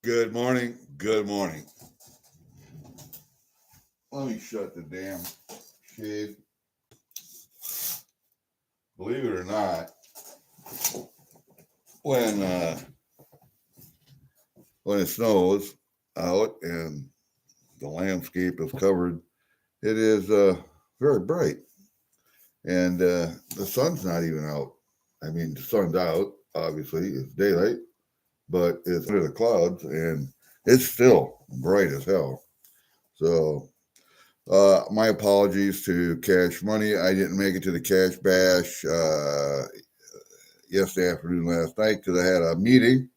Good morning. Good morning. Let me shut the damn shade. Believe it or not, when uh, when it snows out and the landscape is covered, it is very bright, and the sun's not even out. I mean, the sun's out. Obviously, it's daylight, but it's under the clouds, and it's still bright as hell. So my apologies to Cash Money. I didn't make it to the Cash Bash yesterday afternoon last night because I had a meeting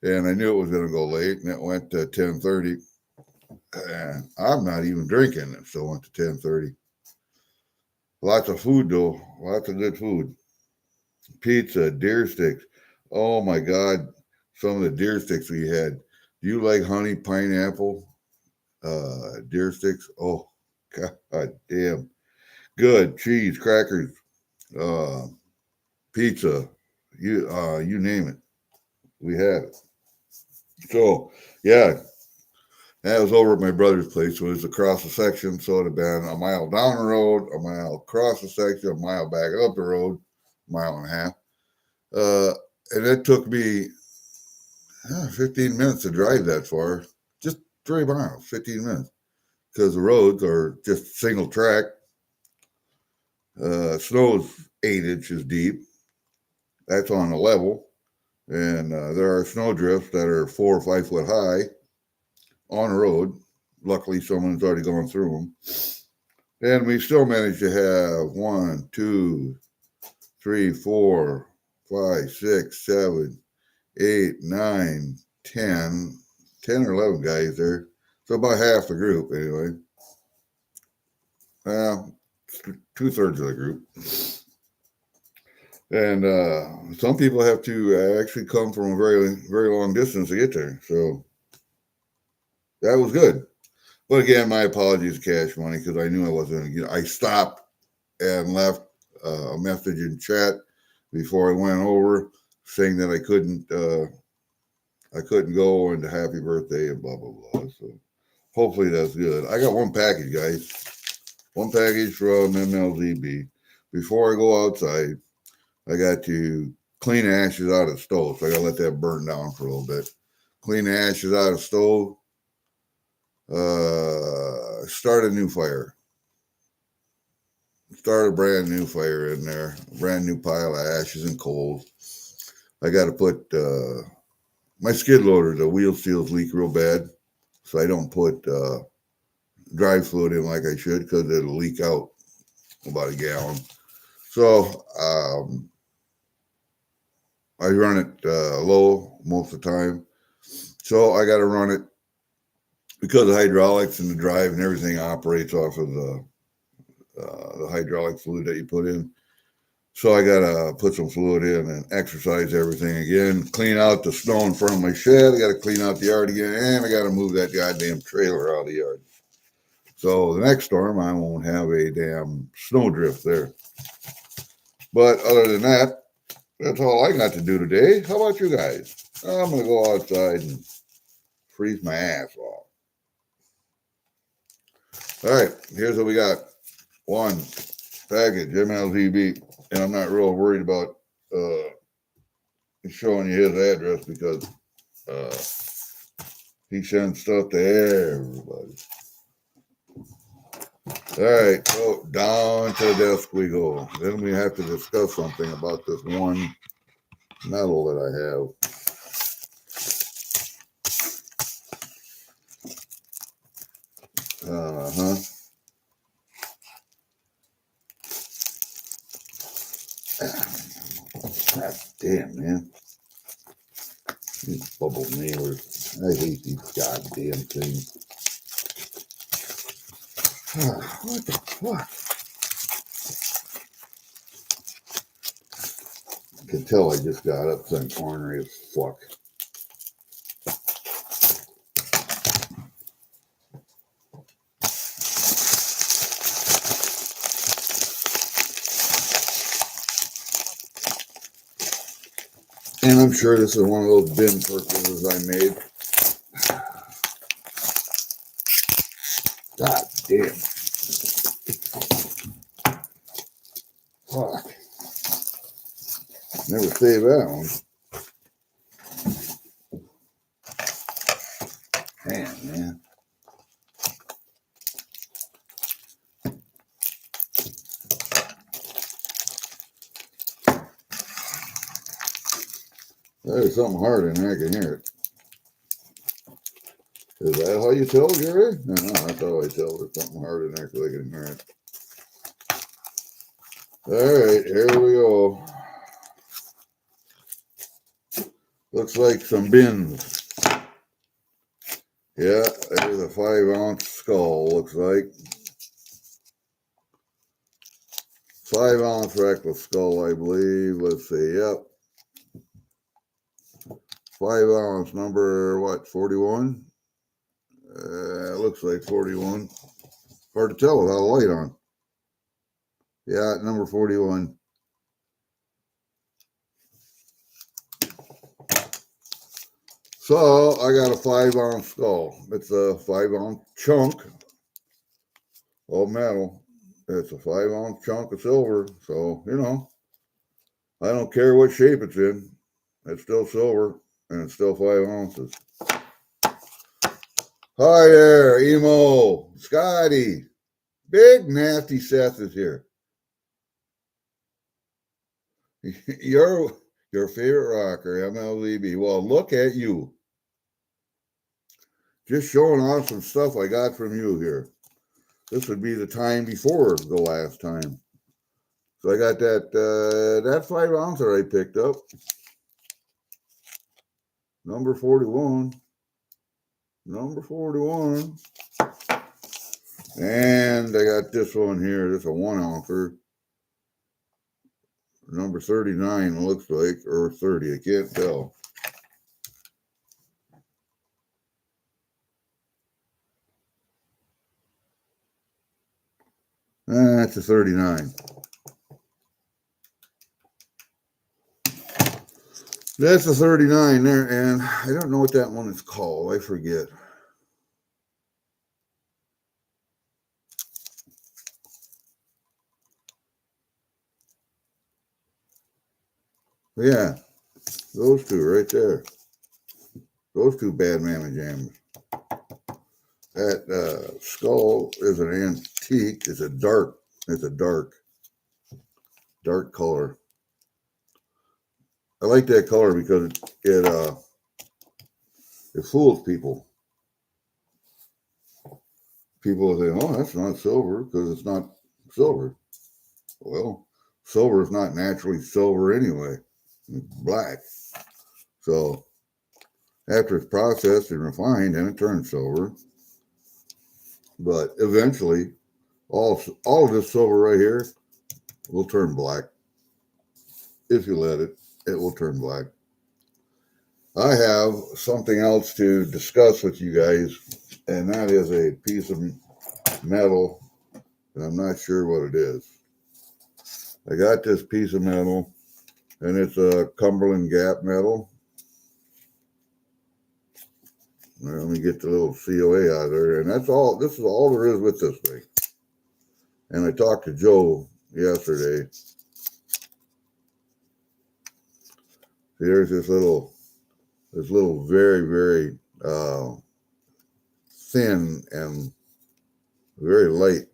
and I knew it was going to go late, and it went to 10:30. And I'm not even drinking. It still went to 10:30. Lots of food though. Lots of good food. Pizza, deer sticks. Oh my God. Some of the deer sticks we had. Do you like honey pineapple deer sticks? Oh, God damn. Good. Cheese, crackers, uh, pizza, you name it. We had it. So yeah, that was over at my brother's place. So it was across the section. So it'd have been a mile down the road, a mile across the section, a mile back up the road, mile and a half. And it took me 15 minutes to drive that far. Just 3 miles, 15 minutes. Because the roads are just single track. Snow's 8 inches deep. That's on the level. And there are snow drifts that are 4 or 5 foot high on the road. Luckily, someone's already gone through them. And we still managed to have 1, 2, 3, 4, 5, 6, 7, 8, 9, 10, 10 or 11 guys there. So about half the group, anyway. Well, 2/3 of the group. And some people have to actually come from a very, very long distance to get there. So that was good. But again, my apologies, Cash Money, because I knew I wasn't going to get. I stopped and left a message in chat before I went over, saying that I couldn't go and happy birthday and blah blah blah. So hopefully that's good. I got one package, guys. One package from MLZB. Before I go outside, I got to clean the ashes out of the stove. So I got to let that burn down for a little bit. Clean the ashes out of the stove. Start a new fire. Start a brand new fire in there. A brand new pile of ashes and coals. I got to put my skid loader, the wheel seals leak real bad. So I don't put dry fluid in like I should because it'll leak out about a gallon. So I run it low most of the time. So I got to run it because the hydraulics and the drive and everything operates off of the hydraulic fluid that you put in. So I got to put some fluid in and exercise everything again. Clean out the snow in front of my shed. I got to clean out the yard again. And I got to move that goddamn trailer out of the yard. So the next storm, I won't have a damn snowdrift there. But other than that, that's all I got to do today. How about you guys? I'm going to go outside and freeze my ass off. All right, here's what we got. One package, MLZB. And I'm not real worried about showing you his address because he sends stuff to everybody. All right, so down to the desk we go. Then we have to discuss something about this one metal that I have. God damn, man. These bubble nailers. I hate these goddamn things. What the fuck? I can tell I just got up so I'm ornery as fuck. And I'm sure this is one of those bin purchases I made. God damn. Fuck. Never saved that one. Damn, man. There's something hard in there. I can hear it. Is that how you tell, Gary? No, that's how I tell. There's something hard in there because I can hear it. All right, here we go. Looks like some bins. Yeah, there's a 5-ounce skull, looks like. 5-ounce reckless skull, I believe. Let's see, yep. 5-ounce number, what, 41? Looks like 41. Hard to tell without a light on. Yeah, number 41. So I got a 5-ounce skull. It's a 5-ounce chunk of metal. It's a 5-ounce chunk of silver. So, you know, I don't care what shape it's in. It's still silver and it's still 5 ounces. Hi there, Emo, Scotty. Big nasty Seth is here. Your favorite rocker, MLZB. Well, look at you. Just showing off some stuff I got from you here. This would be the time before the last time. So I got that 5 ouncer I picked up. Number 41. Number 41. And I got this one here. This is a 1 ouncer. Number 39 looks like, or 30. I can't tell. That's a 39. That's a 39 there, and I don't know what that one is called. I forget. Yeah, those two right there. Those two bad mamma jams. That skull is an antique. It's a dark color. I like that color because it fools people. People say, "Oh, that's not silver," because it's not silver. Well, silver is not naturally silver anyway. It's black. So after it's processed and refined, then it turns silver. But eventually, all of this silver right here will turn black. If you let it, it will turn black. I have something else to discuss with you guys, and that is a piece of metal, and I'm not sure what it is. I got this piece of metal, and it's a Cumberland Gap metal. Let me get the little COA out of there, and that's all. This is all there is with this thing. And I talked to Joe yesterday. There's this little very, very thin and very light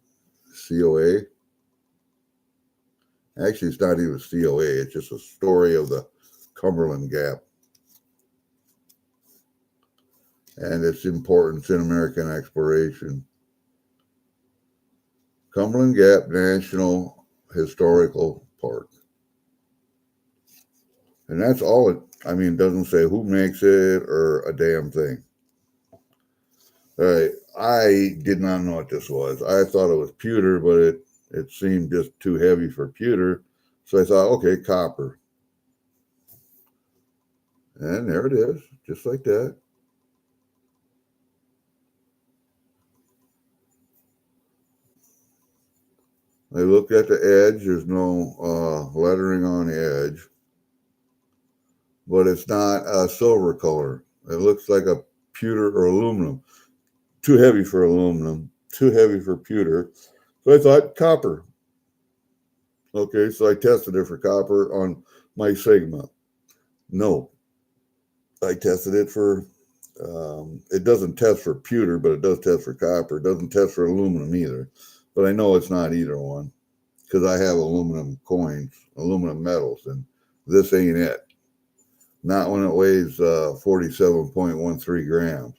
COA. Actually, it's not even COA. It's just a story of the Cumberland Gap and its importance in American exploration. Cumberland Gap National Historical Park. And that's all it, I mean, it doesn't say who makes it or a damn thing. All right, I did not know what this was. I thought it was pewter, but it seemed just too heavy for pewter. So I thought, okay, copper. And there it is, just like that. I looked at the edge. There's no lettering on the edge. But it's not a silver color. It looks like a pewter or aluminum. Too heavy for aluminum. too heavy for pewter. So I thought copper. Okay, so I tested it for copper on my Sigma. No, I tested it for, it doesn't test for pewter, but it does test for copper. It doesn't test for aluminum either. But I know it's not either one because I have aluminum coins, aluminum metals, and this ain't it. Not when it weighs 47.13 grams.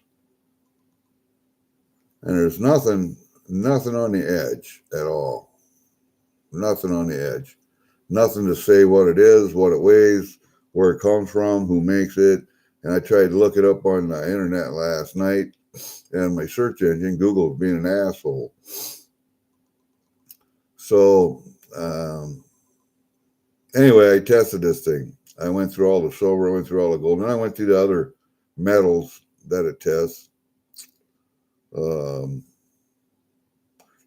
And there's nothing on the edge at all. Nothing on the edge. Nothing to say what it is, what it weighs, where it comes from, who makes it. And I tried to look it up on the internet last night, and my search engine, Google, being an asshole. So anyway, I tested this thing. I went through all the silver, I went through all the gold, and I went through the other metals that it tests. It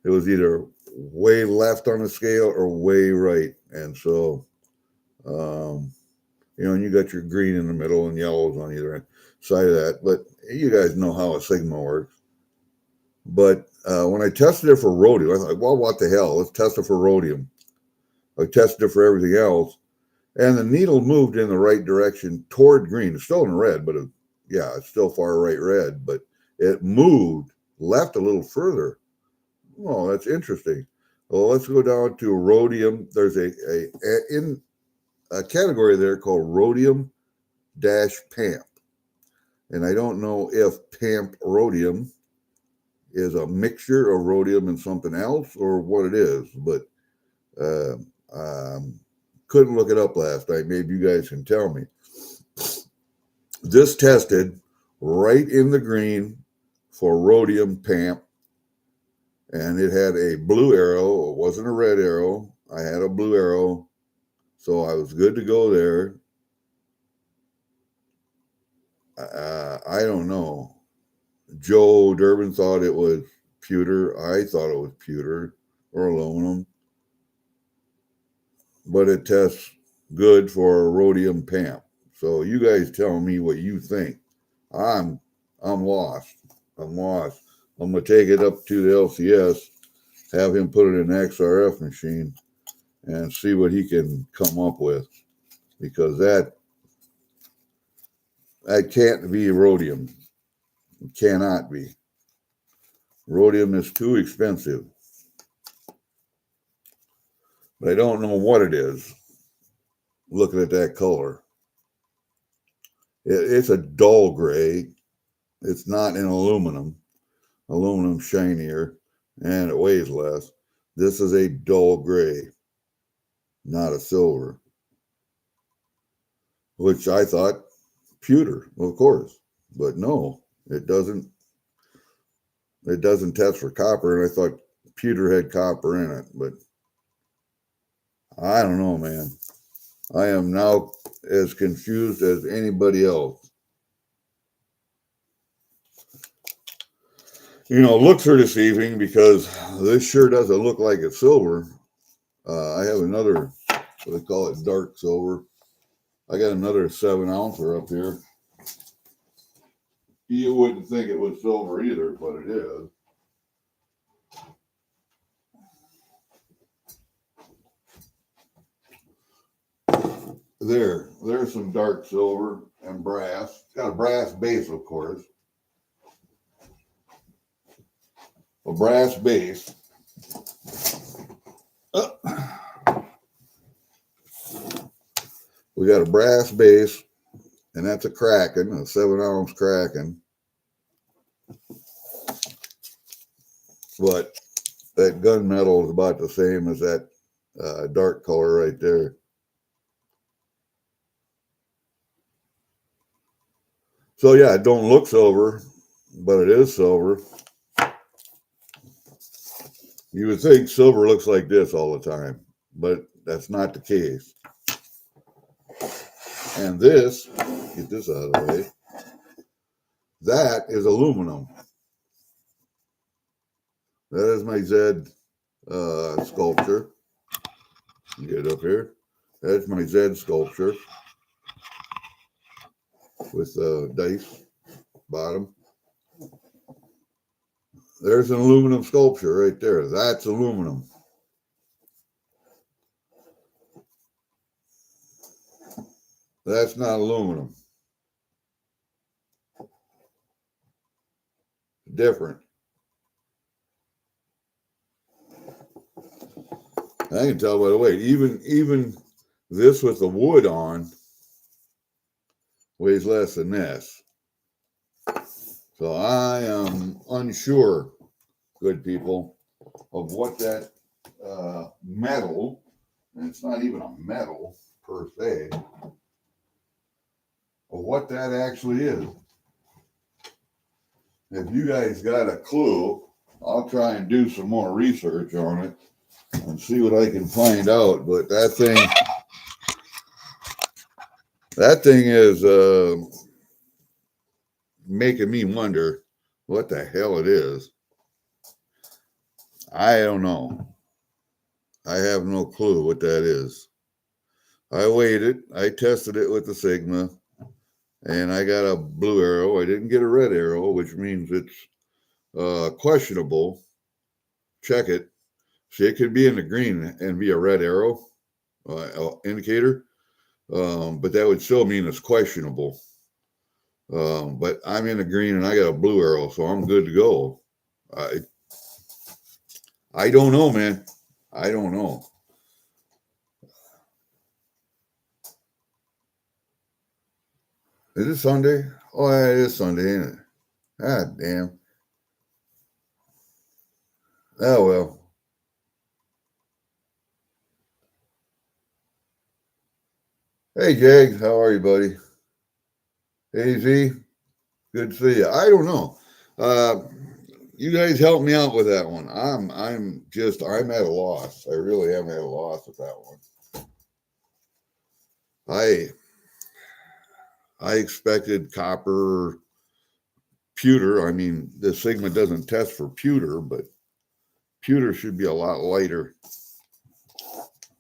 was either way left on the scale or way right. And so, and you got your green in the middle and yellows on either side of that. But you guys know how a Sigma works. But when I tested it for rhodium, I thought, well, what the hell? Let's test it for rhodium. I tested it for everything else. And the needle moved in the right direction toward green. It's still in red, but it's still far right red. But it moved left a little further. Oh, that's interesting. Well, let's go down to rhodium. There's in a category there called rhodium -PAMP. And I don't know if PAMP rhodium is a mixture of rhodium and something else or what it is, but couldn't look it up last night. Maybe you guys can tell me. This tested right in the green for rhodium PAMP. And it had a blue arrow. It wasn't a red arrow. I had a blue arrow. So I was good to go there. I don't know. Joe Durbin thought it was pewter. I thought it was pewter or aluminum. But it tests good for rhodium PAMP. So you guys tell me what you think. I'm lost. I'm lost. I'm going to take it up to the LCS, have him put it in an XRF machine, and see what he can come up with. Because that can't be rhodium. It cannot be. Rhodium is too expensive. But I don't know what it is. Looking at that color. It's a dull gray. It's not in aluminum. Aluminum's shinier and it weighs less. This is a dull gray, not a silver. Which I thought pewter, of course. But no, it doesn't. It doesn't test for copper, and I thought pewter had copper in it, but I don't know, man. I am now as confused as anybody else. Looks are deceiving because this sure doesn't look like it's silver. I have another, what they call it, dark silver. I got another 7-ouncer up here. You wouldn't think it was silver either, but it is. There's some dark silver and brass. It's got a brass base, of course. A brass base. We got a brass base, and that's a Kraken, a 7-ounce Kraken. But that gunmetal is about the same as that dark color right there. So yeah, it don't look silver, but it is silver. You would think silver looks like this all the time, but that's not the case. And this, get this out of the way, that is aluminum. That is my Z sculpture. Get up here. That's my Z sculpture with dice bottom. There's an aluminum sculpture right there. That's aluminum. That's not aluminum. Different. I can tell by the weight. Even this with the wood on weighs less than this. So I am unsure, good people, of what that metal, and it's not even a metal per se, of what that actually is. If you guys got a clue, I'll try and do some more research on it and see what I can find out. But that thing is making me wonder what the hell it is. I don't know. I have no clue what that is. I weighed it. I tested it with the Sigma, and I got a blue arrow. I didn't get a red arrow, which means it's questionable. Check it. See, it could be in the green and be a red arrow indicator, but that would still mean it's questionable. But I'm in the green and I got a blue arrow, so I'm good to go. I don't know, man. I don't know. Is it Sunday? Oh, yeah, it is Sunday, ain't it? God damn. Oh, well. Hey, Jags, how are you, buddy? Hey, Z, good to see you. I don't know. You guys help me out with that one. I'm at a loss. I really am at a loss with that one. I expected copper pewter. I mean, the Sigma doesn't test for pewter, but pewter should be a lot lighter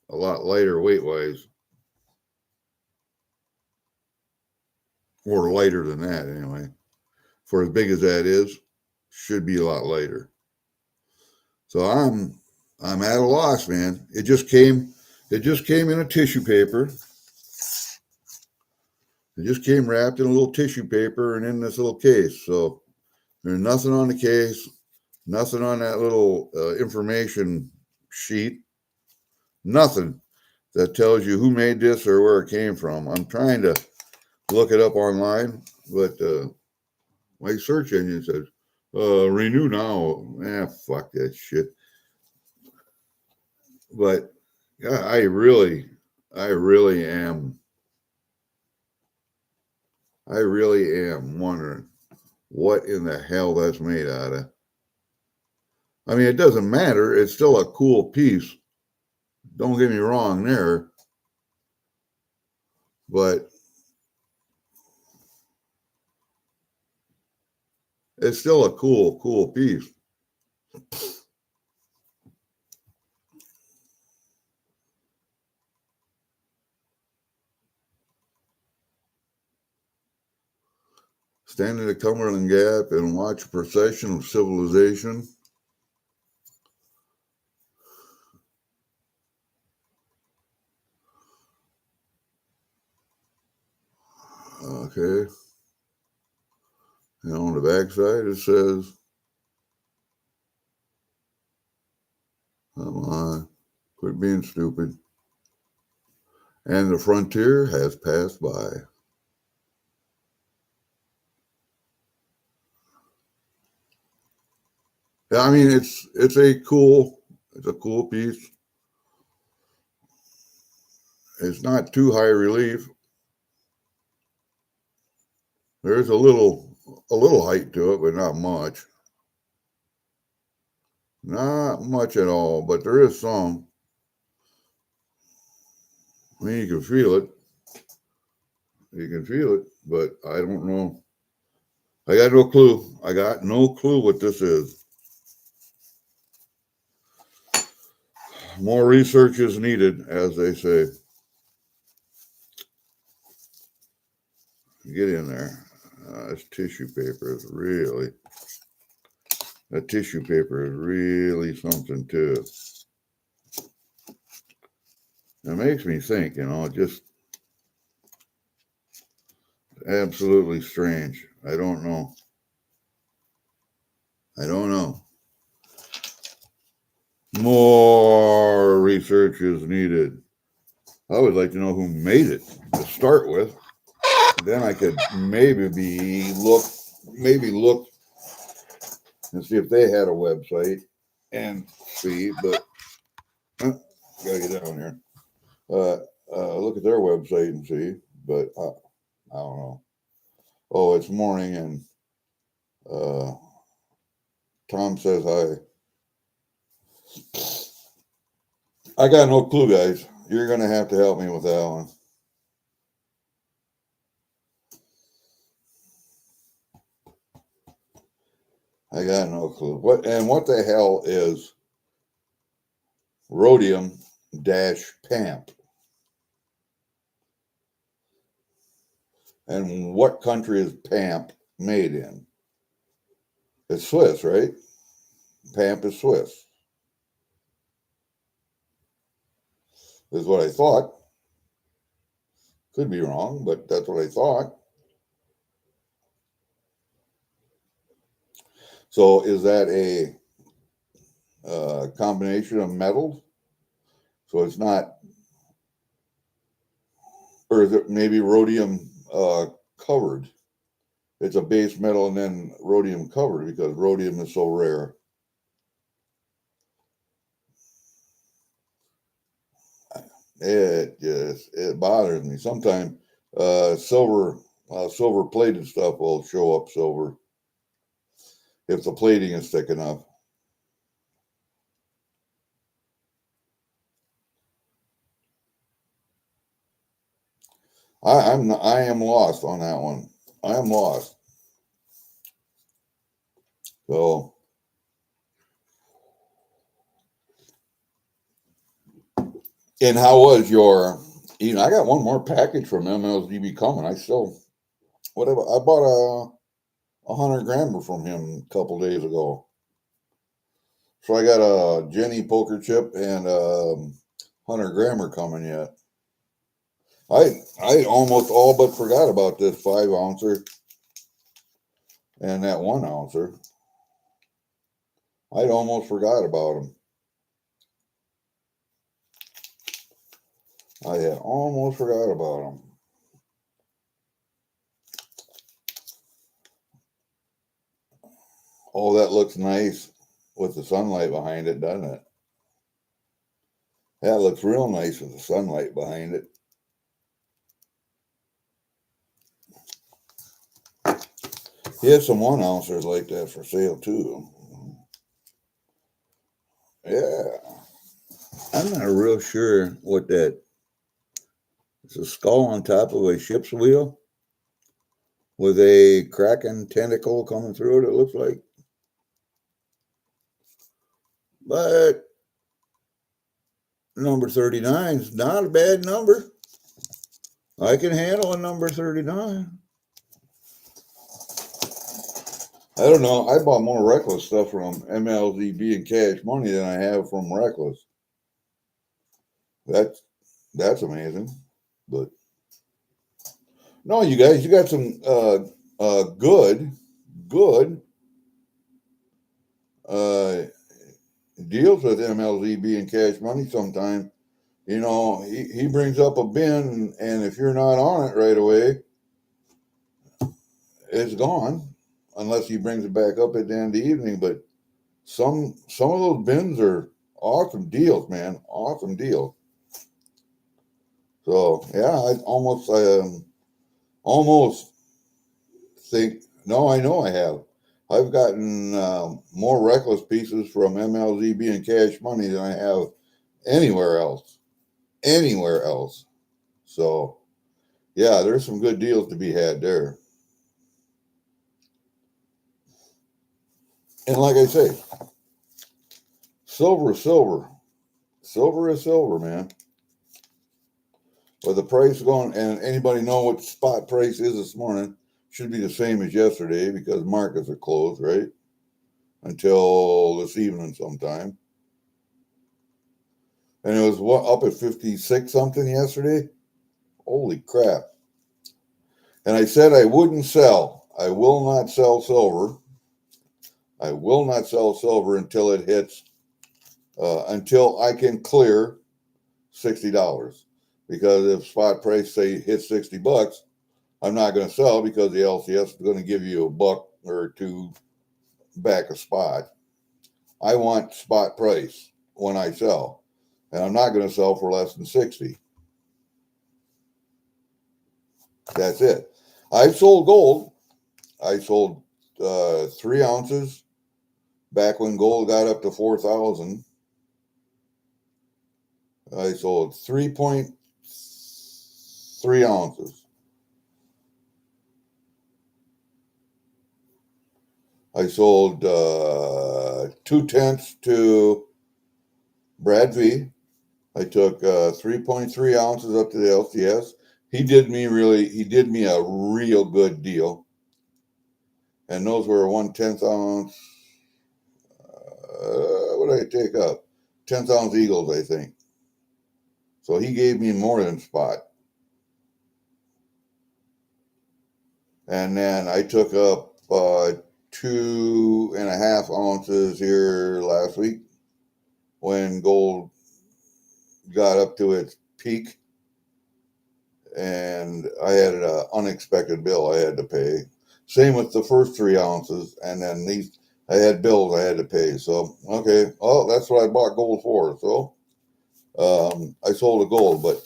weight-wise. Or lighter than that, anyway. For as big as that is, should be a lot lighter. So I'm at a loss, man. It just came in a tissue paper. It just came wrapped in a little tissue paper and in this little case. So there's nothing on the case, nothing on that little information sheet, nothing that tells you who made this or where it came from. I'm trying to look it up online, but my search engine says, renew now. Fuck that shit. But yeah, I really am wondering what in the hell that's made out of. I mean, it doesn't matter. It's still a cool piece. Don't get me wrong there. But it's still a cool piece. Stand in the Cumberland Gap and watch a procession of civilization. Okay. And on the backside it says, come on, quit being stupid. And the frontier has passed by. Yeah, I mean it's a cool piece. It's not too high relief. There's a little height to it, but not much. Not much at all, but there is some. I mean, you can feel it. You can feel it, but I don't know. I got no clue. I got no clue what this is. More research is needed, as they say. Get in there. This tissue paper is really That tissue paper is really something too. It makes me think, just absolutely strange. I don't know. More research is needed. I would like to know who made it to start with. Then I could maybe look and see if they had a website and see. But gotta get down here. Look at their website and see. But I don't know. Oh, it's morning, and Tom says hi. I got no clue, guys. You're gonna have to help me with that one. I got no clue. What the hell is rhodium PAMP? And what country is PAMP made in? It's Swiss, right? PAMP is Swiss. Is what I thought. Could be wrong, but that's what I thought. So is that a combination of metals? So it's not, or is it maybe rhodium covered? It's a base metal and then rhodium covered because rhodium is so rare. It bothers me. Sometimes silver plated stuff will show up silver if the plating is thick enough. I am lost on that one. I am lost. So, and how was your? I got one more package from MLZB coming. I bought a 100-grammer from him a couple days ago. So I got a Jenny poker chip and 100-grammer coming yet. I almost all but forgot about this 5-ouncer and that 1-ouncer. I'd almost forgot about them. I had almost forgot about them. Oh, that looks nice with the sunlight behind it, doesn't it? That looks real nice with the sunlight behind it. He has some 1-ouncers like that for sale too. Yeah. I'm not real sure what that. It's a skull on top of a ship's wheel with a kraken tentacle coming through it, it looks like. But number 39 is not a bad number. I can handle a number 39. I don't know. I bought more Reckless stuff from MLZB and Cash Money than I have from Reckless. That's amazing. But no, you guys, you got some good deals with MLZB and Cash Money sometime. He brings up a bin, and if you're not on it right away, it's gone. Unless he brings it back up at the end of the evening. But some of those bins are awesome deals, man. Awesome deals. So yeah, I almost think. No, I know I have. I've gotten more Reckless pieces from MLZB and Cash Money than I have anywhere else. Anywhere else. So yeah, there's some good deals to be had there. And like I say, silver is silver. Silver is silver, man. But the price going, and anybody know what spot price is this morning? Should be the same as yesterday because markets are closed, right? until this evening sometime. And it was up at 56 something yesterday. Holy crap. And I said I wouldn't sell. I will not sell silver. I will not sell silver until it hits, until I can clear $60. Because if spot price say hits $60, I'm not going to sell because the LCS is going to give you $1 or $2 back a spot. I want spot price when I sell, and I'm not going to sell for less than 60. That's it. I've sold gold. I sold 3 ounces back when gold got up to 4,000. I sold 3.3 ounces. I sold 2/10 to Brad V. I took 3.3 ounces up to the LCS. He did me a real good deal. And those were 1/10 ounce. What did I take up? 10th ounce Eagles, I think. So he gave me more than spot. And then I took up 2.5 ounces here last week when gold got up to its peak. And I had an unexpected bill I had to pay. Same with the first 3 ounces. And then these, I had bills I had to pay. So, okay. Well, that's what I bought gold for. So, I sold the gold, but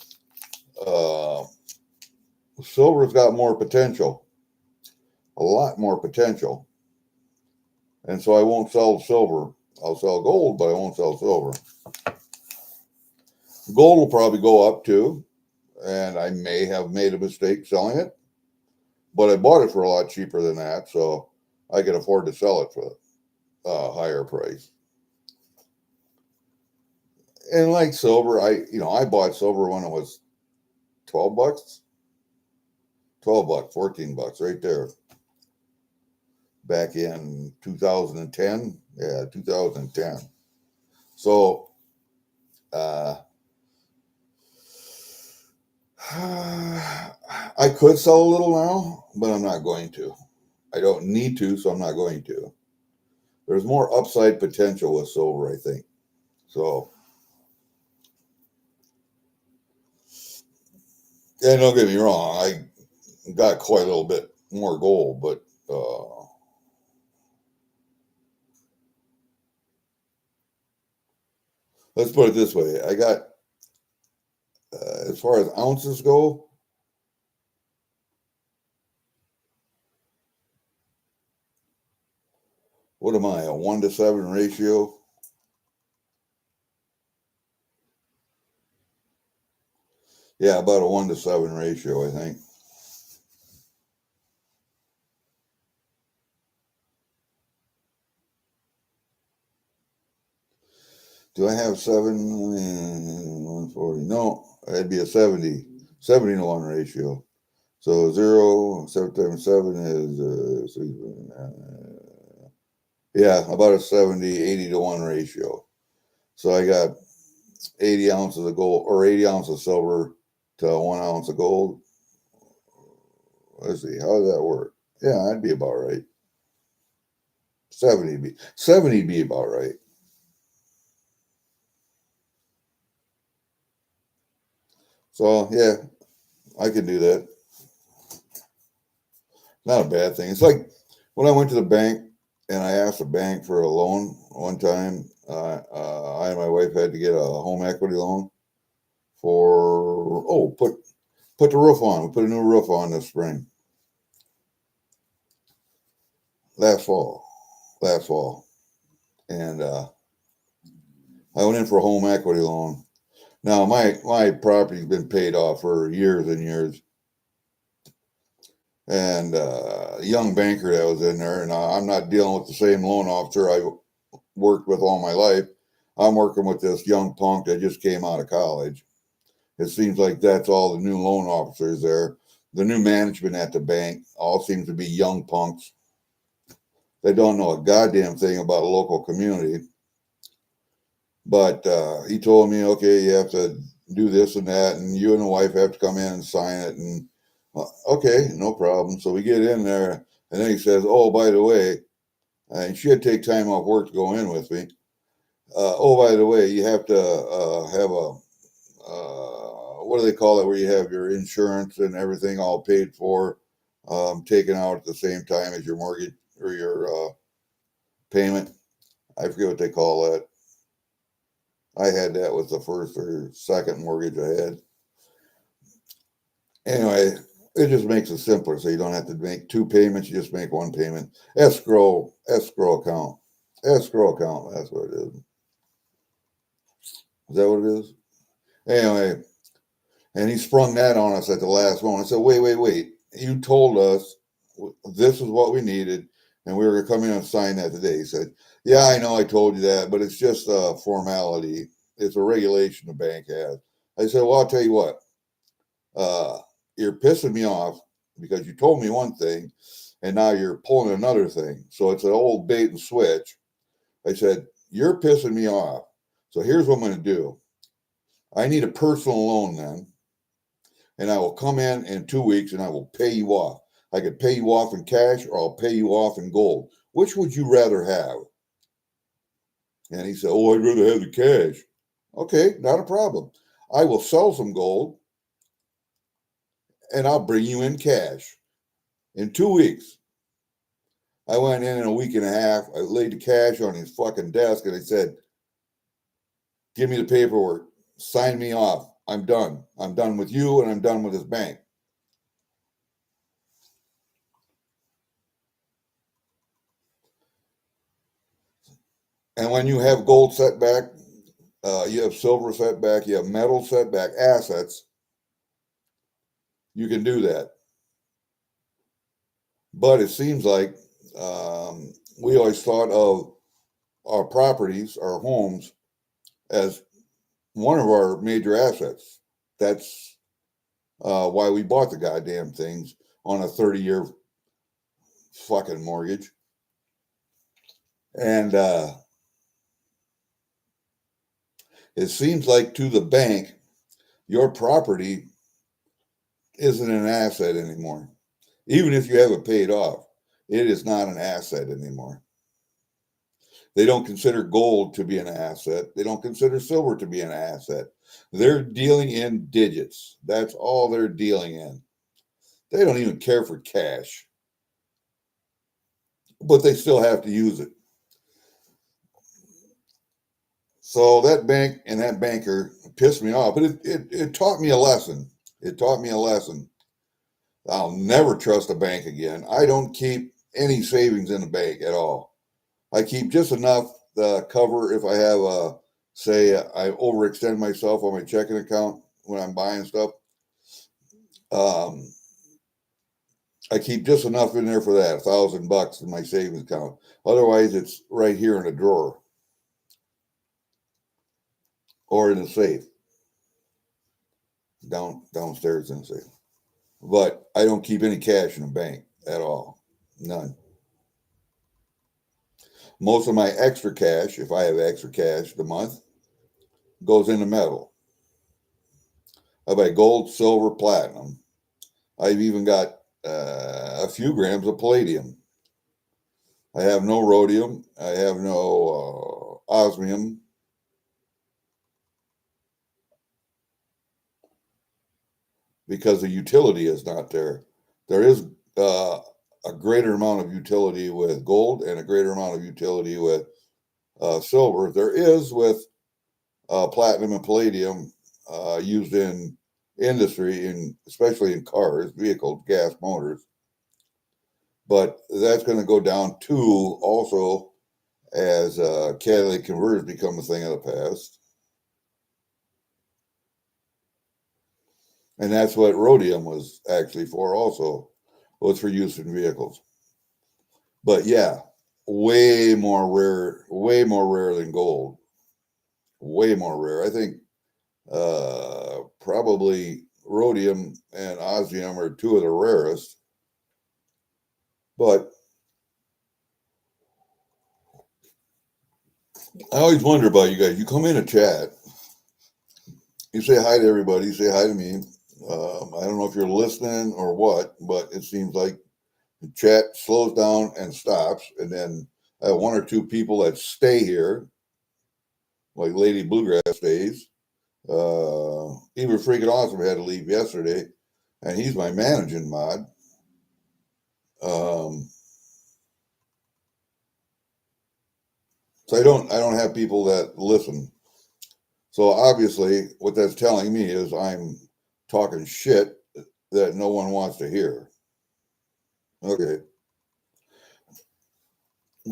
silver's got more potential, a lot more potential. And so I won't sell silver. I'll sell gold, but I won't sell silver. Gold will probably go up too, and I may have made a mistake selling it, but I bought it for a lot cheaper than that, so I can afford to sell it for a higher price. And like silver, I bought silver when it was $12, $12, $14 right there. Back in 2010. Yeah, 2010. So, I could sell a little now, but I'm not going to. I don't need to, so I'm not going to. There's more upside potential with silver, I think. So, and don't get me wrong, I got quite a little bit more gold, but let's put it this way. I got, as far as ounces go, what am I, a 1-to-7 ratio? Yeah, about a 1-to-7 ratio, I think. Do I have 140? No, it'd be a 70 to 1 ratio. So 7 times 7 is, yeah, about a 80 to 1 ratio. So I got 80 ounces of gold, or 80 ounces of silver to 1 ounce of gold. Let's see, how does that work? Yeah, that'd be about right. 70 be about right. So yeah, I can do that. Not a bad thing. It's like when I went to the bank and I asked the bank for a loan one time. I and my wife had to get a home equity loan for put the roof on. We put a new roof on this spring. Last fall, and I went in for a home equity loan. Now my property's been paid off for years and years. And a young banker that was in there, and I'm not dealing with the same loan officer I worked with all my life. I'm working with this young punk that just came out of college. It seems like that's all the new loan officers there. The new management at the bank all seems to be young punks. They don't know a goddamn thing about a local community. But he told me, okay, you have to do this and that, and you and the wife have to come in and sign it. And okay, no problem. So we get in there, and then he says, oh, by the way, and she had to take time off work to go in with me. Oh, by the way, you have to have a what do they call it, where you have your insurance and everything all paid for, taken out at the same time as your mortgage or your payment. I forget what they call that. I had that with the first or second mortgage I had. Anyway, it just makes it simpler, so you don't have to make two payments. You just make one payment. Escrow account. Escrow account. That's what it is. Is that what it is? Anyway, and he sprung that on us at the last moment. I said, wait. You told us this is what we needed, and we were going to come in and sign that today. He said, yeah, I know I told you that, but it's just a formality. It's a regulation the bank has. I said, well, I'll tell you what. You're pissing me off because you told me one thing, and now you're pulling another thing. So it's an old bait and switch. I said, you're pissing me off. So here's what I'm going to do. I need a personal loan then, and I will come in 2 weeks and I will pay you off. I could pay you off in cash or I'll pay you off in gold. Which would you rather have? And he said, oh, I'd rather have the cash. Okay, not a problem. I will sell some gold and I'll bring you in cash in 2 weeks. I went in a week and a half. I laid the cash on his fucking desk and I said, give me the paperwork. Sign me off. I'm done. I'm done with you and I'm done with this bank. And when you have gold set back, you have silver set back, you have metal set back, assets, you can do that. But it seems like we always thought of our properties, our homes, as one of our major assets. That's why we bought the goddamn things on a 30-year fucking mortgage. And it seems like to the bank, your property isn't an asset anymore. Even if you have it paid off, it is not an asset anymore. They don't consider gold to be an asset. They don't consider silver to be an asset. They're dealing in digits. That's all they're dealing in. They don't even care for cash. But they still have to use it. So that bank and that banker pissed me off. But it taught me a lesson. It taught me a lesson. I'll never trust a bank again. I don't keep any savings in the bank at all. I keep just enough to cover if I have say I overextend myself on my checking account when I'm buying stuff. I keep just enough in there for that, $1,000 in my savings account. Otherwise, it's right here in a drawer or in the safe, downstairs in the safe. But I don't keep any cash in the bank at all, none. Most of my extra cash, if I have extra cash the month, goes into metal. I buy gold, silver, platinum. I've even got a few grams of palladium. I have no rhodium. I have no osmium. Because the utility is not there. There is a greater amount of utility with gold and a greater amount of utility with silver. There is with platinum and palladium used in industry, especially in cars, vehicles, gas motors. But that's going to go down too also as catalytic converters become a thing of the past. And that's what rhodium was actually for also, was for use in vehicles. But yeah, way more rare than gold. Way more rare. I think probably rhodium and osmium are two of the rarest. But I always wonder about you guys. You come in a chat, you say hi to everybody, you say hi to me. I don't know if you're listening or what, but it seems like the chat slows down and stops. And then I have one or two people that stay here, like Lady Bluegrass stays. Even freaking awesome had to leave yesterday, and he's my managing mod. Um, so I don't have people that listen. So obviously, what that's telling me is I'm talking shit that no one wants to hear. Okay.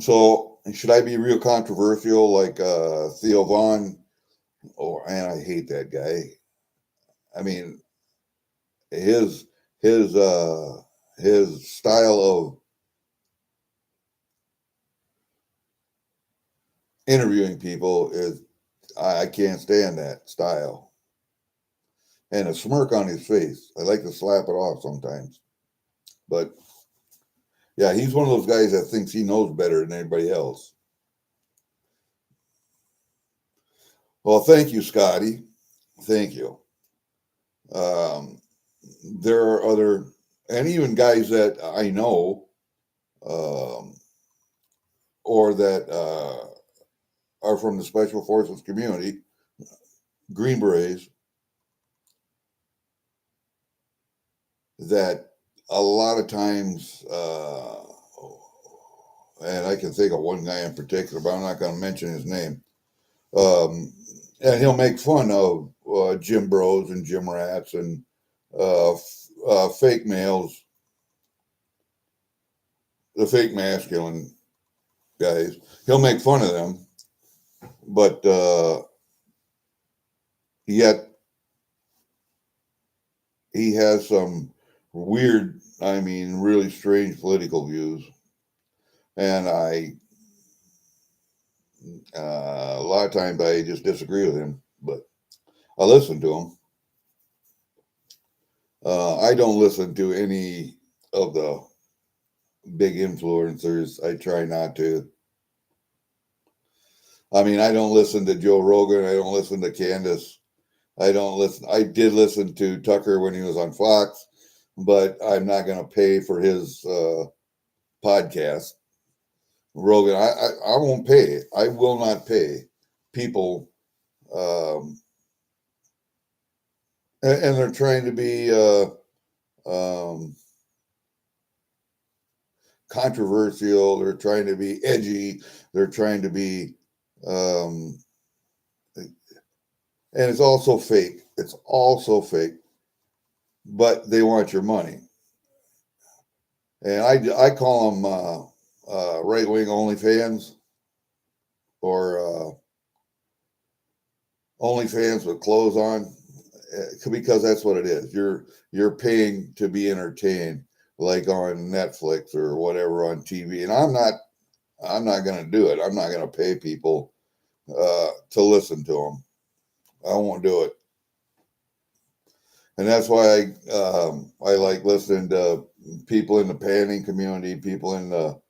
So should I be real controversial like Theo Vaughn? Oh, and I hate that guy. I mean, his his uh his style of interviewing people is I can't stand that style. And a smirk on his face. I like to slap it off sometimes. But yeah, he's one of those guys that thinks he knows better than anybody else. Well, thank you, Scotty. Thank you. Um, there are other, and even guys that I know, um, or that are from the Special Forces community, Green Berets, that a lot of times, and I can think of one guy in particular, but I'm not going to mention his name. And he'll make fun of gym bros and gym rats and fake males, the fake masculine guys. He'll make fun of them, but yet he has some weird, I mean, really strange political views. And a lot of times I just disagree with him, but I listen to him. I don't listen to any of the big influencers. I try not to. I mean, I don't listen to Joe Rogan. I don't listen to Candace. I don't listen. I did listen to Tucker when he was on Fox, but I'm not going to pay for his podcast. Rogan, I won't pay. I will not pay people, um, and they're trying to be controversial. They're trying to be edgy. They're trying to be, um, and it's also fake. It's also fake, but they want your money. And I call them right wing OnlyFans or OnlyFans with clothes on, because that's what it is. You're paying to be entertained, like on Netflix or whatever on TV. And I'm not going to do it. I'm not going to pay people to listen to them. I won't do it. And that's why I like listening to people in the panning community, people in the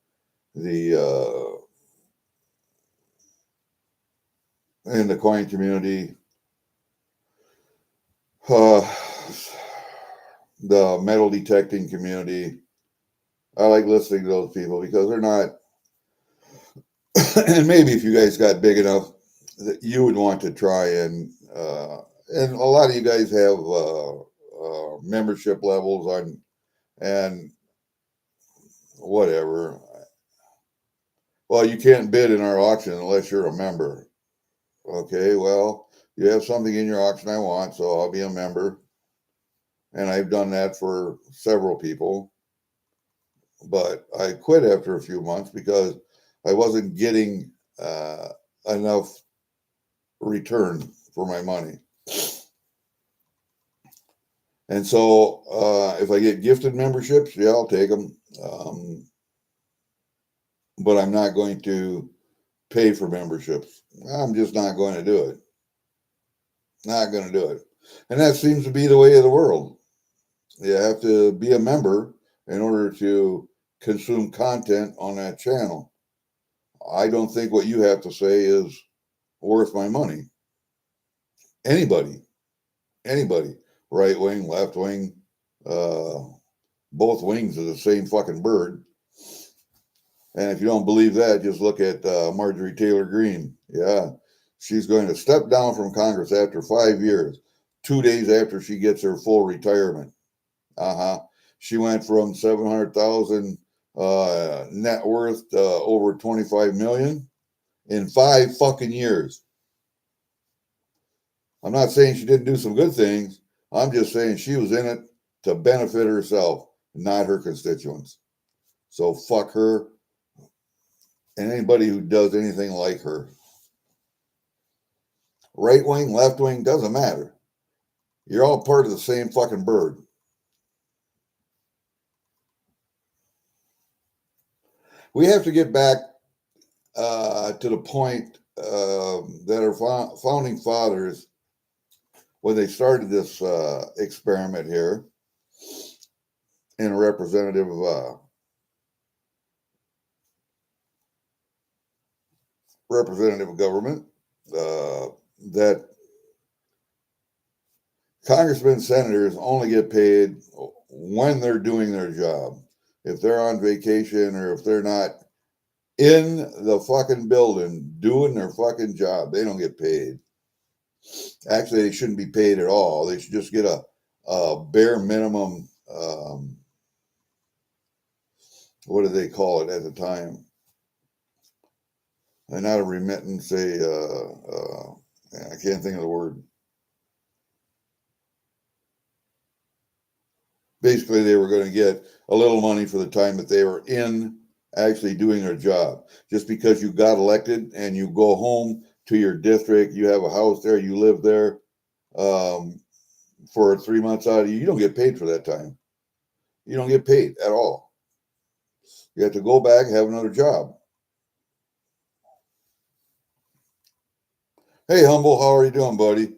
in the coin community, uh, the metal detecting community. I like listening to those people because they're not. And maybe if you guys got big enough, that you would want to try and a lot of you guys have membership levels on and whatever. Well, you can't bid in our auction unless you're a member. Okay, well, you have something in your auction I want, so I'll be a member. And I've done that for several people. But I quit after a few months because I wasn't getting enough return for my money. And so if I get gifted memberships, yeah, I'll take them. But I'm not going to pay for memberships. I'm just not going to do it. Not going to do it. And that seems to be the way of the world. You have to be a member in order to consume content on that channel. I don't think what you have to say is worth my money. Anybody, right wing, left wing, both wings of the same fucking bird. And if you don't believe that, just look at Marjorie Taylor Greene. Yeah, she's going to step down from Congress after 5 years, 2 days after she gets her full retirement. She went from 700,000 net worth to over 25 million in 5 fucking years. I'm not saying she didn't do some good things. I'm just saying she was in it to benefit herself, not her constituents. So fuck her and anybody who does anything like her. Right wing, left wing, doesn't matter. You're all part of the same fucking bird. We have to get back to the point that our founding fathers, when they started this experiment here in a representative government, that congressmen, senators only get paid when they're doing their job. If they're on vacation or if they're not in the fucking building doing their fucking job, they don't get paid. Actually, they shouldn't be paid at all. They should just get a bare minimum, what do they call it at the time? And not a remittance, I can't think of the word. Basically, they were going to get a little money for the time that they were in actually doing their job. Just because you got elected and you go home to your district, you have a house there, you live there for 3 months out of you don't get paid for that time. You don't get paid at all. You have to go back and have another job. Hey, Humble, how are you doing, buddy?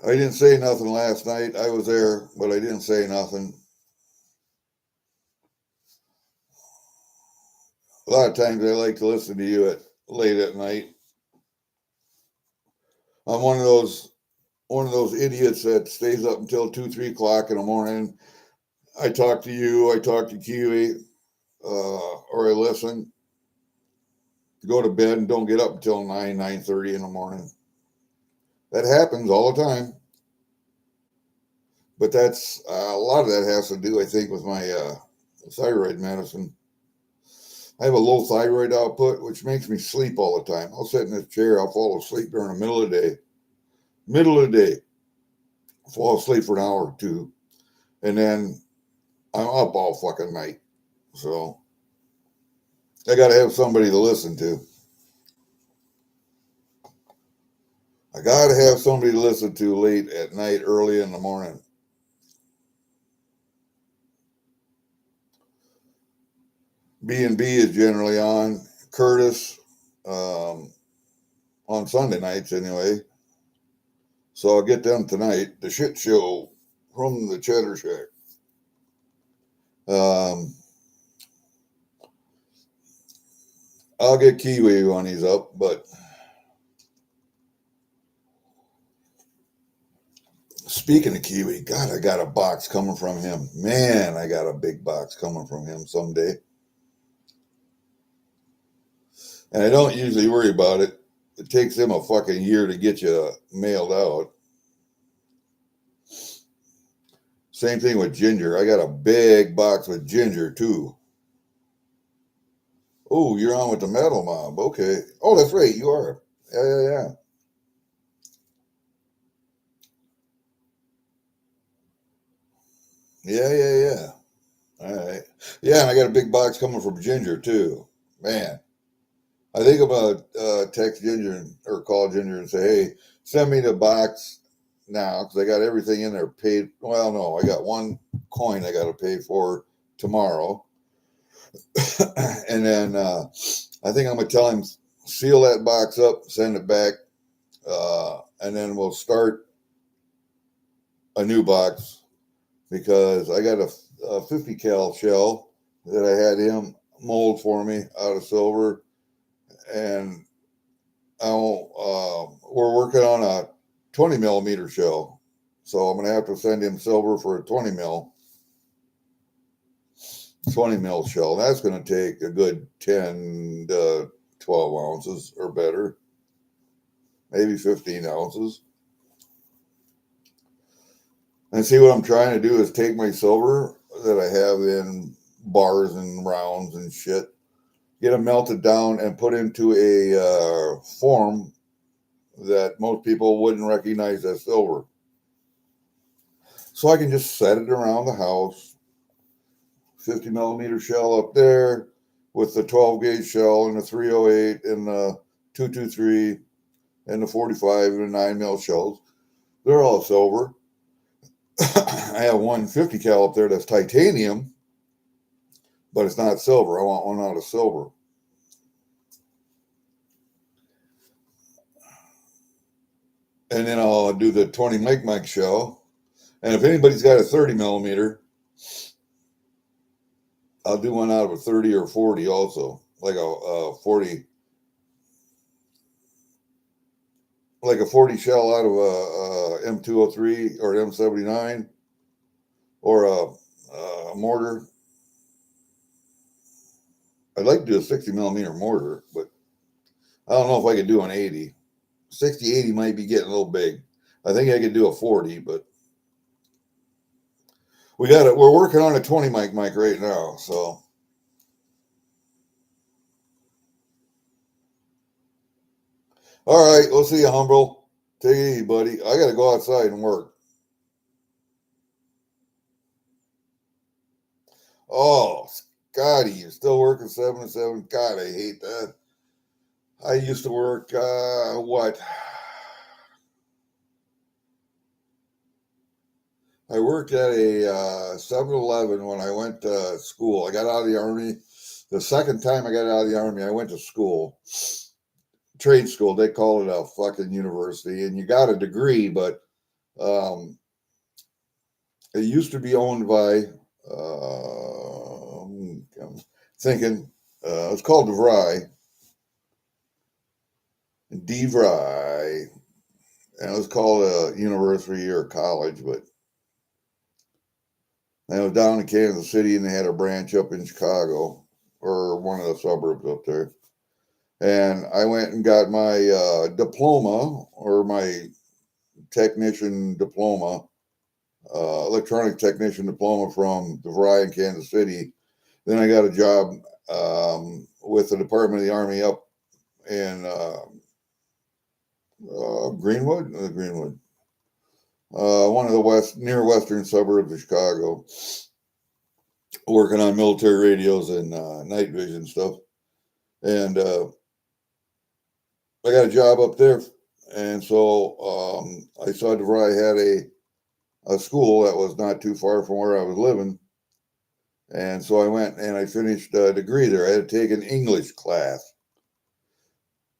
I didn't say nothing last night. I was there, but I didn't say nothing. A lot of times I like to listen to you late at night. I'm one of those idiots that stays up until 2, 3 o'clock in the morning. I talk to you, I talk to Kiwi, or I listen. Go to bed and don't get up until 9, 9:30 in the morning. That happens all the time. But that's a lot of that has to do, I think, with my thyroid medicine. I have a low thyroid output, which makes me sleep all the time. I'll sit in this chair, I'll fall asleep during the middle of the day. Middle of the day. Fall asleep for an hour or two. And then I'm up all fucking night. So I got to have somebody to listen to. I got to have somebody to listen to late at night, early in the morning. B&B is generally on. Curtis, on Sunday nights anyway. So I'll get them tonight. The shit show from the Cheddar Shack. I'll get Kiwi when he's up, but speaking of Kiwi, God, I got a box coming from him. Man, I got a big box coming from him someday. And I don't usually worry about it. It takes him a fucking year to get you mailed out. Same thing with ginger. I got a big box with ginger too. Oh, you're on with the metal mob. Okay. Oh, that's right. You are. Yeah. Yeah. All right. Yeah, and I got a big box coming from Ginger too. Man, I think about text Ginger or call Ginger and say, "Hey, send me the box now because I got everything in there paid." Well, no, I got one coin I got to pay for tomorrow, and then I think I'm gonna tell him seal that box up, send it back, and then we'll start a new box because I got a 50 cal shell that I had him mold for me out of silver, and we're working on a 20 millimeter shell. So I'm going to have to send him silver for a 20 mil shell. That's going to take a good 10 to 12 ounces or better, maybe 15 ounces. And see, what I'm trying to do is take my silver that I have in bars and rounds and shit, get them melted down and put into a form that most people wouldn't recognize as silver. So I can just set it around the house, 50 millimeter shell up there with the 12 gauge shell and the 308 and the 223 and the 45 and the 9 mil shells. They're all silver. I have one 50 cal up there that's titanium, but it's not silver. I want one out of silver. And then I'll do the 20 Mike shell. And if anybody's got a 30 millimeter, I'll do one out of a 30 or 40 also, like a 40, like a 40 shell out of a M203 or M79 or a mortar. I'd like to do a 60 millimeter mortar, but I don't know if I could do an 80. 60, 80 might be getting a little big. I think I could do a 40, but we're working on a 20 mic right now, so. All right, we'll see you, Humble. Take it easy, buddy. I got to go outside and work. Oh, Scotty, you're still working 7 to 7. God, I hate that. I used to work, what? I worked at a 7-Eleven when I went to school. I got out of the Army. The second time I got out of the Army, I went to school. Trade school. They call it a fucking university. And you got a degree, but it used to be owned by, I'm thinking, it's called DeVry. DeVry. And it was called a university or college, but I was down in Kansas City and they had a branch up in Chicago or one of the suburbs up there. And I went and got my diploma or my technician diploma, electronic technician diploma from DeVry in Kansas City. Then I got a job with the Department of the Army up in Greenwood, one of the near western suburbs of Chicago, working on military radios and night vision stuff. And I got a job up there. And so I saw DeVry had a school that was not too far from where I was living. And so I went and I finished a degree there. I had to take an English class.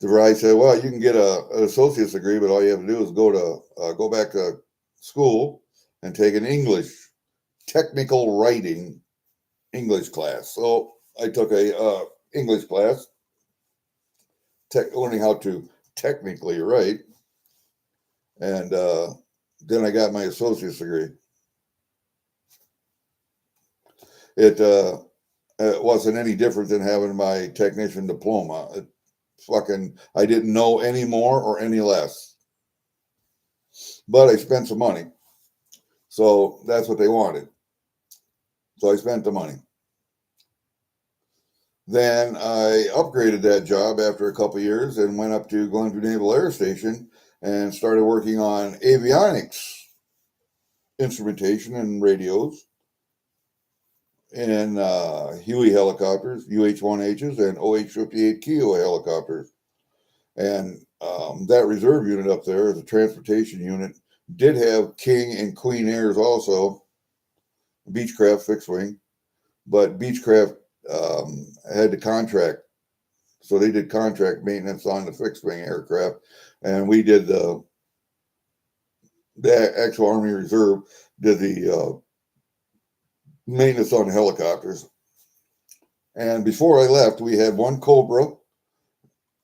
DeVry said, well, you can get an associate's degree, but all you have to do is go back to school and take an English technical writing English class. So I took a English class, learning how to technically write, and then I got my associate's degree. It wasn't any different than having my technician diploma. I didn't know any more or any less, but I spent some money, so that's what they wanted. So I spent the money. Then I upgraded that job after a couple of years and went up to Glenview Naval Air Station and started working on avionics instrumentation and radios in Huey helicopters, UH-1Hs, and OH-58 Kilo helicopters. And that reserve unit up there, the transportation unit, did have King and Queen Airs also, Beechcraft fixed wing, but Beechcraft had to contract. So they did contract maintenance on the fixed wing aircraft, and we did the actual Army Reserve did the maintenance on the helicopters. And before I left, we had one Cobra.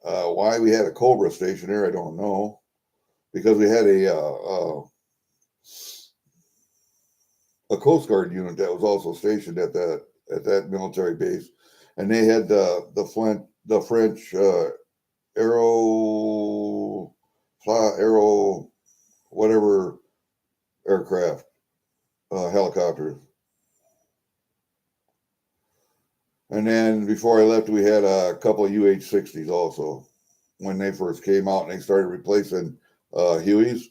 Why we had a Cobra station there, I don't know. Because we had a Coast Guard unit that was also stationed at that military base, and they had the French aero whatever aircraft helicopters. And then before I left, we had a couple of UH-60s also when they first came out, and they started replacing Hueys.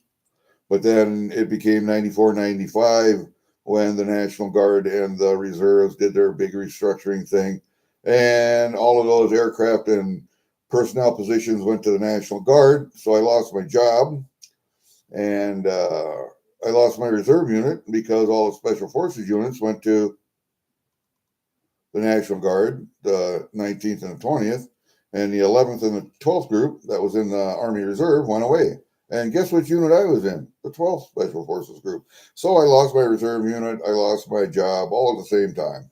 But then it became 94, 95 when the National Guard and the reserves did their big restructuring thing. And all of those aircraft and personnel positions went to the National Guard. So I lost my job, and I lost my reserve unit because all the Special Forces units went to the National Guard, the 19th and the 20th, and the 11th and the 12th group that was in the Army Reserve went away. And guess what unit I was in? The 12th Special Forces group. So I lost my reserve unit, I lost my job, all at the same time.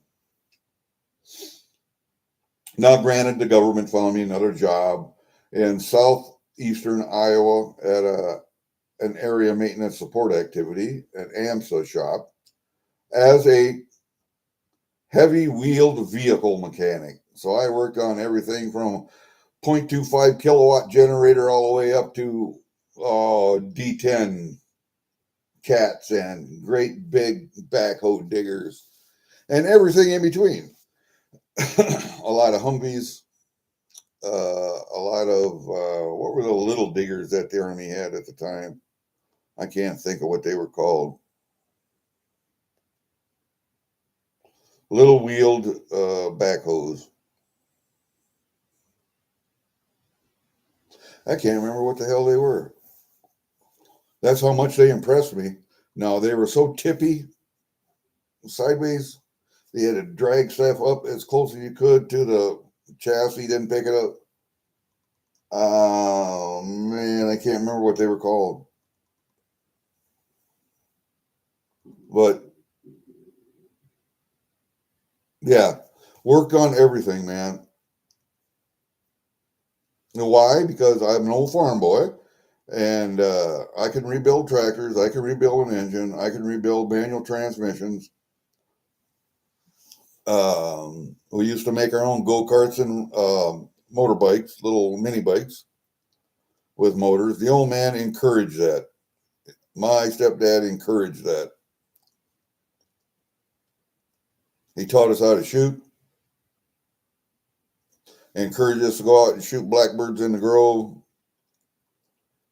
Now, granted, the government found me another job in southeastern Iowa at an area maintenance support activity, an AMSA shop, as a heavy wheeled vehicle mechanic. So I worked on everything from 0.25 kilowatt generator all the way up to D10 cats and great big backhoe diggers and everything in between. A lot of Humvees, a lot of what were the little diggers that the Army had at the time? I can't think of what they were called. Little wheeled backhoes. I can't remember what the hell they were. That's how much they impressed me. Now, they were so tippy sideways, they had to drag stuff up as close as you could to the chassis, then pick it up. Oh, man, I can't remember what they were called. But, yeah, worked on everything, man. You know why? Because I'm an old farm boy, and I can rebuild tractors, I can rebuild an engine, I can rebuild manual transmissions. We used to make our own go-karts and motorbikes, little mini bikes with motors. The old man encouraged that. My stepdad encouraged that. He taught us how to shoot, encouraged us to go out and shoot blackbirds in the grove,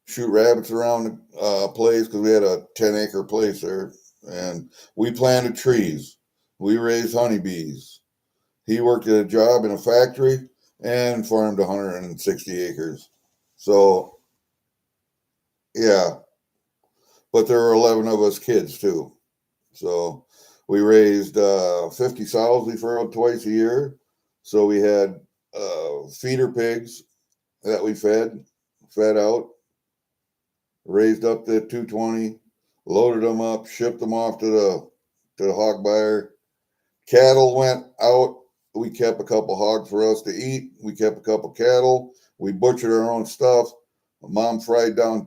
shoot rabbits around the place because we had a 10-acre place there. And we planted trees. We raised honeybees. He worked at a job in a factory and farmed 160 acres. So, yeah. But there were 11 of us kids, too. So we raised 50 sows we farrowed twice a year. So we had feeder pigs that we fed out, raised up to 220, loaded them up, shipped them off to the hog buyer. Cattle went out. We kept a couple hogs for us to eat. We kept a couple cattle. We butchered our own stuff. Mom fried down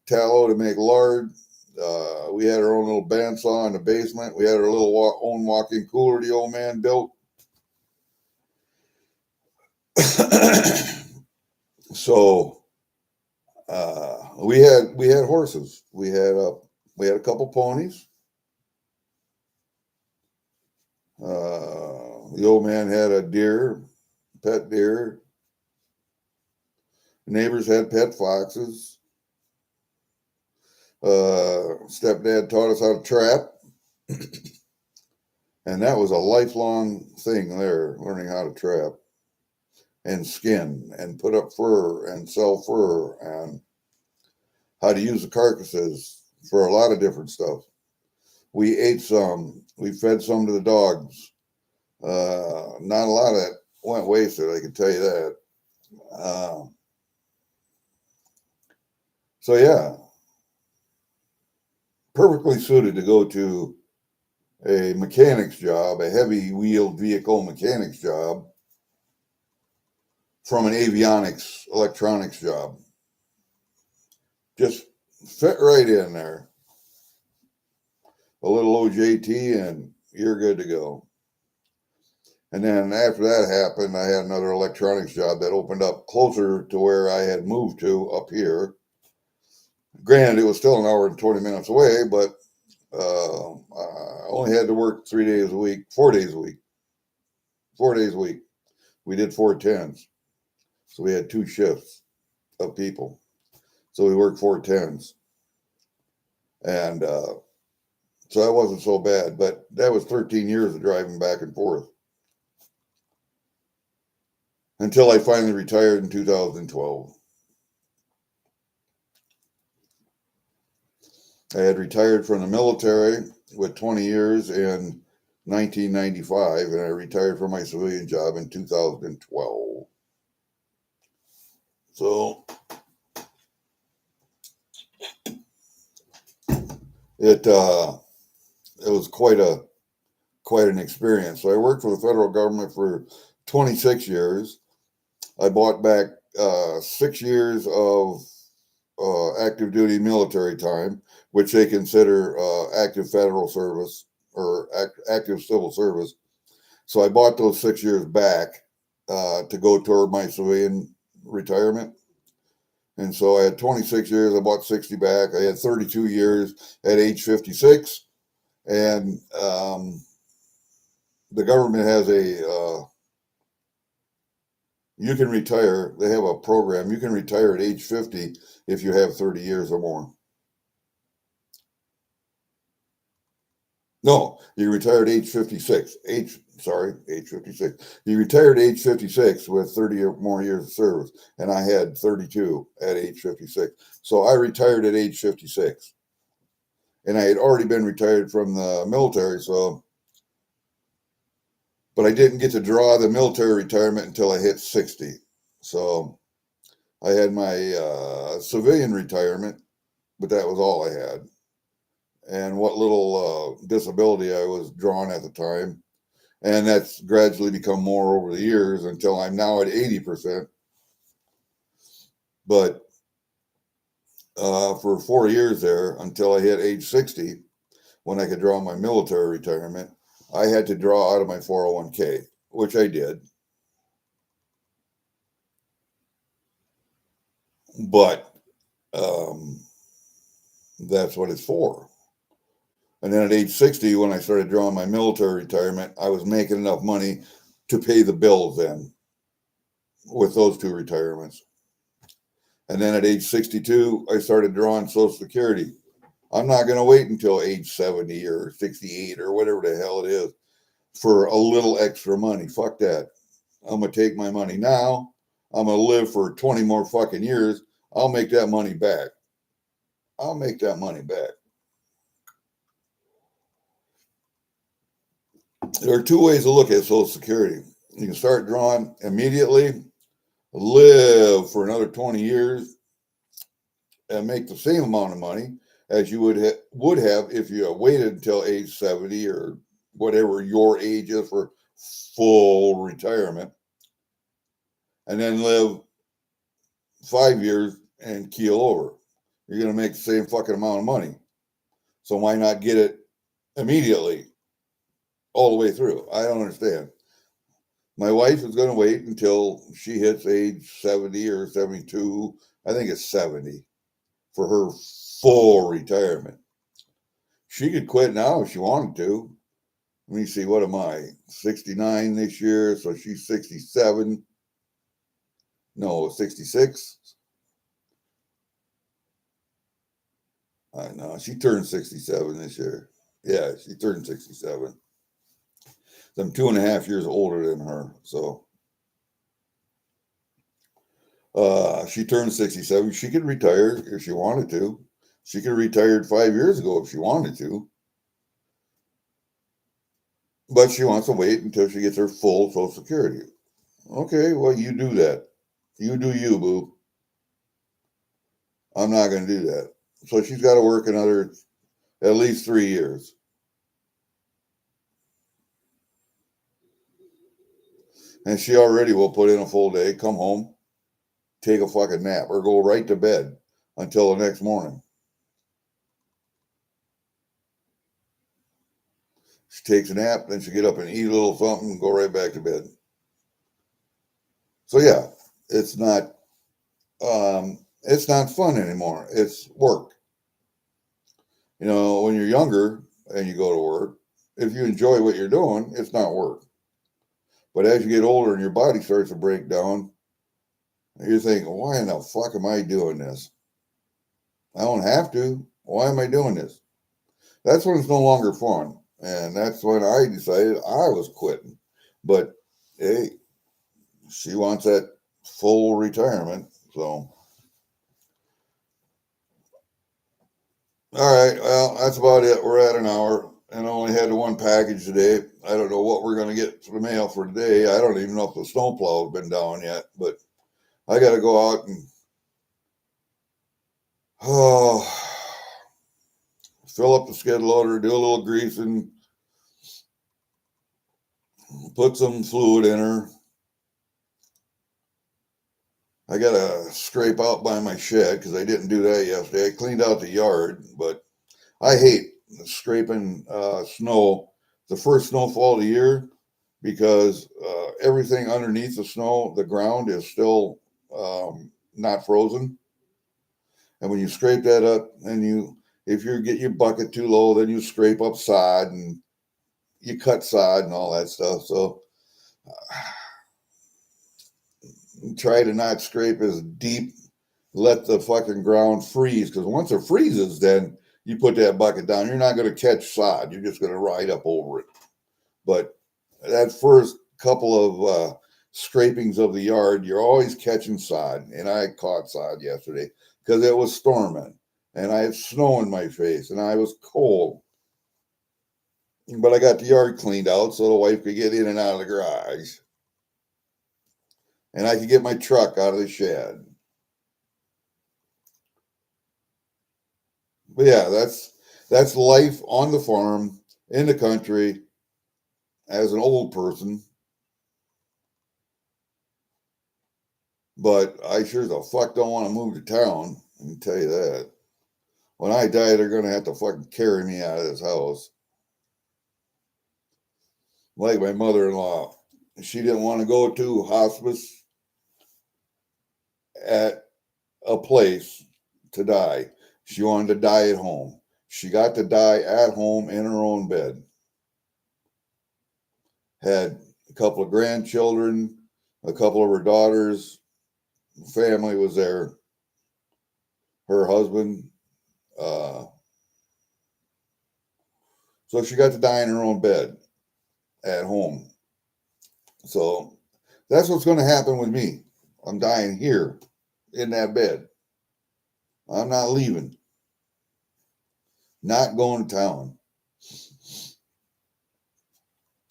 tallow to make lard. We had our own little bandsaw in the basement. We had our little own walk-in cooler the old man built. So we had horses. We had a couple ponies. The old man had a pet deer. Neighbors had pet foxes. Stepdad taught us how to trap. And that was a lifelong thing there, learning how to trap and skin and put up fur and sell fur and how to use the carcasses for a lot of different stuff. We ate some. We fed some to the dogs. Not a lot of that went wasted, I can tell you that. So, yeah, perfectly suited to go to a mechanic's job, a heavy wheeled vehicle mechanic's job, from an avionics electronics job. Just fit right in there. A little OJT and you're good to go. And then after that happened, I had another electronics job that opened up closer to where I had moved to up here. Granted, it was still an hour and 20 minutes away, but I only had to work 3 days a week, 4 days a week. 4 days a week. We did 4 10s. So we had 2 shifts of people. So we worked 4 10s. And so that wasn't so bad. But that was 13 years of driving back and forth. Until I finally retired in 2012. I had retired from the military with 20 years in 1995, and I retired from my civilian job in 2012. So it was quite an experience. So I worked for the federal government for 26 years. I bought back 6 years of active duty military time, which they consider active federal service or active civil service. So I bought those 6 years back to go toward my civilian retirement. And so I had 26 years. I bought 60 back. I had 32 years at age 56. And the government has you can retire. They have a program. You can retire at age 50 if you have 30 years or more. No, you retired at age 56. Age 56. You retired at age 56 with 30 or more years of service, and I had 32 at age 56. So I retired at age 56. And I had already been retired from the military, but I didn't get to draw the military retirement until I hit 60. So I had my civilian retirement, but that was all I had. And what little disability I was drawn at the time. And that's gradually become more over the years until I'm now at 80%. But for 4 years there, until I hit age 60, when I could draw my military retirement, I had to draw out of my 401k, which I did. But that's what it's for. And then at age 60, when I started drawing my military retirement, I was making enough money to pay the bills then with those 2 retirements. And then at age 62, I started drawing Social Security. I'm not going to wait until age 70 or 68 or whatever the hell it is for a little extra money. Fuck that. I'm going to take my money now. I'm going to live for 20 more fucking years. I'll make that money back. I'll make that money back. There are 2 ways to look at Social Security. You can start drawing immediately, live for another 20 years, and make the same amount of money as you would have if you waited until age 70 or whatever your age is for full retirement, and then live 5 years and keel over. You're going to make the same fucking amount of money. So why not get it immediately all the way through? I don't understand. My wife is going to wait until she hits age 70 or 72. I think it's 70 for her full retirement. She could quit now if she wanted to. Let me see, what am I? 69 this year, so she's 67. No, 66. I know. She turned 67 this year. Yeah, she turned 67. So I'm 2.5 years older than her. So she turned 67. She could retire if she wanted to. She could have retired 5 years ago if she wanted to. But she wants to wait until she gets her full Social Security. Okay, well, you do that. You do you, boo. I'm not going to do that. So she's got to work another at least 3 years. And she already will put in a full day, come home, take a fucking nap, or go right to bed until the next morning. She takes a nap, then she get up and eat a little something and go right back to bed. So yeah, it's not fun anymore. It's work. You know, when you're younger and you go to work, if you enjoy what you're doing, it's not work. But as you get older and your body starts to break down, you're thinking, why in the fuck am I doing this? I don't have to. Why am I doing this? That's when it's no longer fun. And that's when I decided I was quitting. But hey, she wants that full retirement. So, all right. Well, that's about it. We're at an hour and I only had one package today. I don't know what we're going to get for the mail for today. I don't even know if the snowplow has been down yet, but I got to go out and fill up the skid loader, do a little greasing, put some fluid in her. I got to scrape out by my shed because I didn't do that yesterday. I cleaned out the yard, but I hate scraping snow the first snowfall of the year because everything underneath the snow, the ground is still not frozen. And when you scrape that up, and if you get your bucket too low, then you scrape up sod and you cut sod and all that stuff. So try to not scrape as deep. Let the fucking ground freeze, because once it freezes, then you put that bucket down. You're not going to catch sod. You're just going to ride up over it. But that first couple of scrapings of the yard, you're always catching sod. And I caught sod yesterday because it was storming and I had snow in my face and I was cold. But I got the yard cleaned out so the wife could get in and out of the garage. And I could get my truck out of the shed. But yeah, that's life on the farm in the country as an old person. But I sure as the fuck don't want to move to town. I can tell you that. When I die, they're gonna have to fucking carry me out of this house. Like my mother-in-law, she didn't want to go to hospice at a place to die. She wanted to die at home. She got to die at home in her own bed. Had a couple of grandchildren, a couple of her daughters. Family was there. Her husband. So she got to die in her own bed at home. So that's what's going to happen with me. I'm dying here in that bed. I'm not leaving. Not going to town.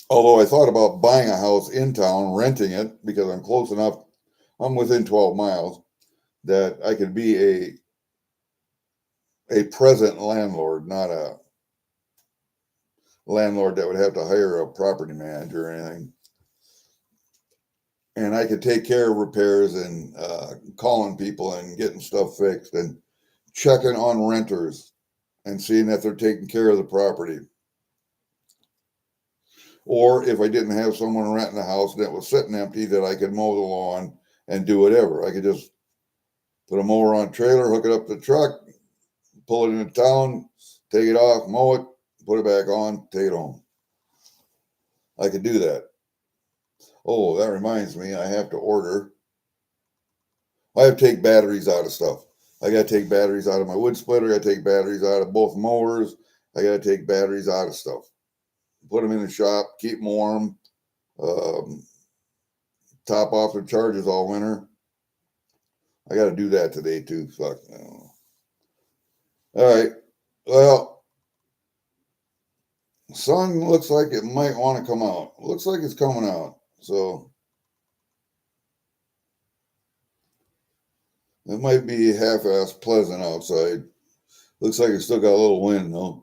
Although I thought about buying a house in town, renting it, because I'm close enough. I'm within 12 miles that I could be a present landlord, not a landlord that would have to hire a property manager or anything. And I could take care of repairs and calling people and getting stuff fixed and checking on renters and seeing that they're taking care of the property. Or if I didn't have someone renting a house that was sitting empty, that I could mow the lawn and do whatever. I could just put a mower on a trailer, hook it up to the truck, pull it into town, take it off, mow it, put it back on, take it home. I could do that. Oh, that reminds me, I have to order. I have to take batteries out of stuff. I got to take batteries out of my wood splitter. I got to take batteries out of both mowers. I got to take batteries out of stuff. Put them in the shop, keep them warm, top off their charges all winter. I got to do that today too. Fuck. I don't know. All right. Well, sun looks like it might want to come out. Looks like it's coming out. So it might be half-ass pleasant outside. Looks like it's still got a little wind though.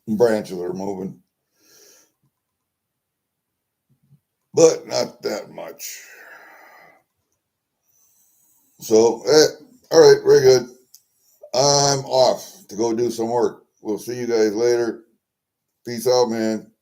Branches are moving. but not that much. So, all right, very good. I'm off to go do some work. We'll see you guys later. Peace out, man.